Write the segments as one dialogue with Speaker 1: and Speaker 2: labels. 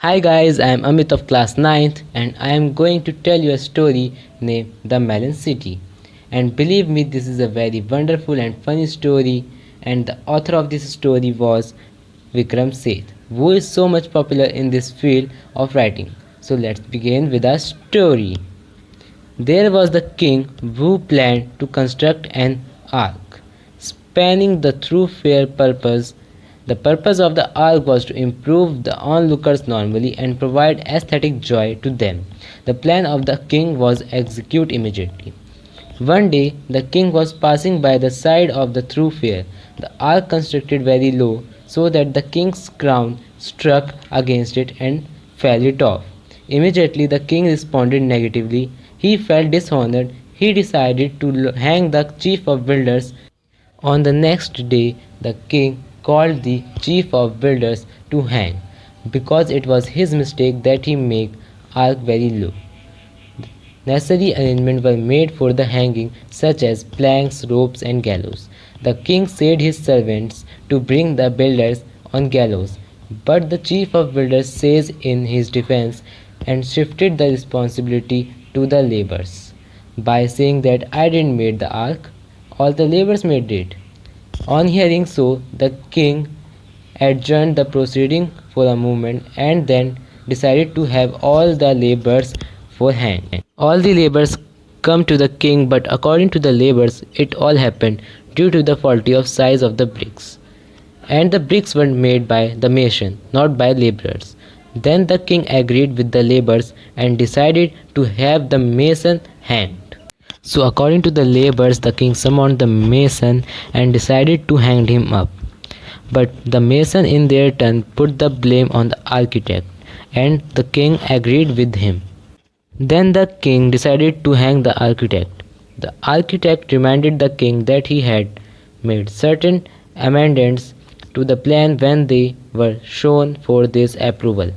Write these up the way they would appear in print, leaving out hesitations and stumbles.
Speaker 1: Hi guys, I am Amit of class 9th and I am going to tell you a story named The Melon City. And believe me, this is a very wonderful and funny story, and the author of this story was Vikram Seth, who is so much popular in this field of writing. So let's begin with our story. There was the king who planned to construct an ark, spanning the thoroughfare purpose. The purpose of the ark was to improve the onlookers normally and provide aesthetic joy to them. The plan of the king was executed immediately. One day, the king was passing by the side of the thoroughfare. The ark constructed very low, so that the king's crown struck against it and fell it off. Immediately, the king responded negatively. He felt dishonored. He decided to hang the chief of builders. On the next day, the king called the chief of builders to hang, because it was his mistake that he made ark very low. Necessary arrangements were made for the hanging, such as planks, ropes, and gallows. The king said his servants to bring the builders on gallows, but the chief of builders says in his defense and shifted the responsibility to the laborers by saying that I didn't make the ark, all the laborers made it. On hearing so, the king adjourned the proceeding for a moment and then decided to have all the laborers for hang. All the laborers come to the king, but according to the laborers, it all happened due to the faulty of size of the bricks. And the bricks were made by the mason, not by laborers. Then the king agreed with the laborers and decided to have the mason hanged. So according to the laborers, the king summoned the mason and decided to hang him up. But the mason in their turn put the blame on the architect, and the king agreed with him. Then the king decided to hang the architect. The architect reminded the king that he had made certain amendments to the plan when they were shown for this approval.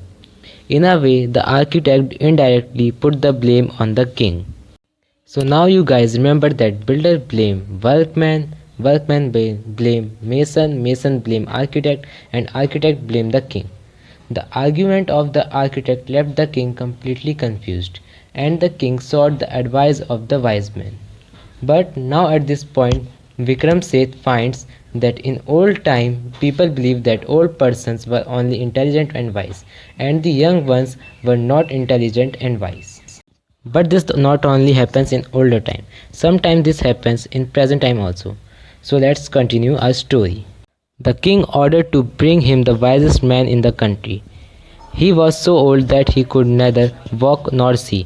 Speaker 1: In a way, the architect indirectly put the blame on the king. So now you guys remember that builder blame workman, workman blame mason, mason blame architect, and architect blame the king. The argument of the architect left the king completely confused, and the king sought the advice of the wise men. But now at this point, Vikram Seth finds that in old time people believed that old persons were only intelligent and wise, and the young ones were not intelligent and wise. But this not only happens in older time, sometimes this happens in present time also. So let's continue our story. The king ordered to bring him the wisest man in the country. He was so old that he could neither walk nor see.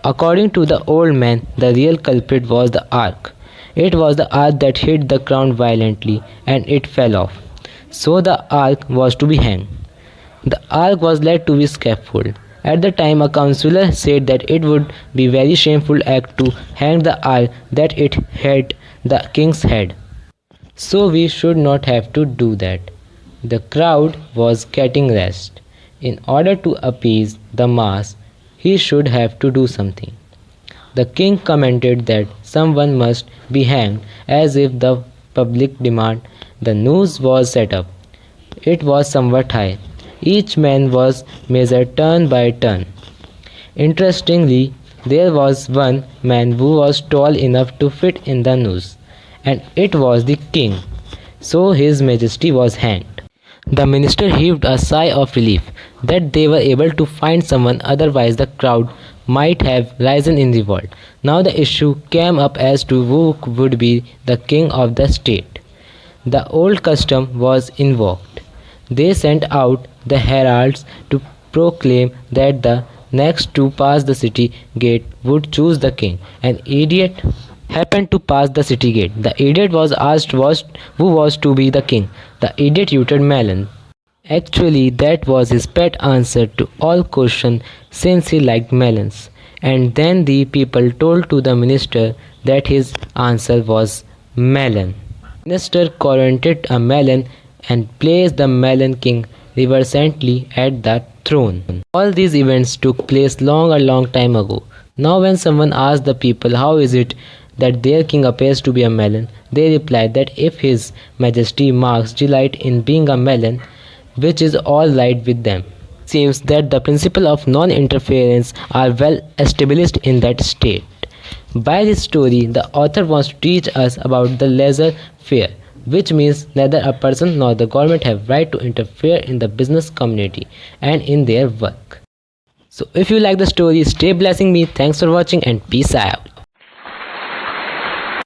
Speaker 1: According to the old man, the real culprit was the ark. It was the ark that hit the ground violently and it fell off. So the ark was to be hanged. The ark was led to be scaffold. At the time, a councillor said that it would be very shameful act to hang the ark, that it hit the king's head. So we should not have to do that. The crowd was getting rest. In order to appease the mass, he should have to do something. The king commented that someone must be hanged, as if the public demand. The noose was set up. It was somewhat high. Each man was measured turn by turn. Interestingly, there was one man who was tall enough to fit in the noose, and it was the king. So his majesty was hanged. The minister heaved a sigh of relief that they were able to find someone, otherwise the crowd might have risen in revolt. Now the issue came up as to who would be the king of the state. The old custom was invoked. They sent out the heralds to proclaim that the next to pass the city gate would choose the king. An idiot happened to pass the city gate. The idiot was asked who was to be the king. The idiot uttered melon. Actually, that was his pet answer to all questions, since he liked melons. And then the people told to the minister that his answer was melon. Minister coronated a melon and placed the melon king reverently at the throne. All these events took place a long time ago. Now when someone asked the people how is it that their king appears to be a melon, they replied that if his majesty marks delight in being a melon, which is all right with them, seems that the principle of non-interference are well established in that state. By this story, the author wants to teach us about the laissez-faire, which means neither a person nor the government have right to interfere in the business community and in their work. So if you like the story, stay blessing me. Thanks for watching and peace out.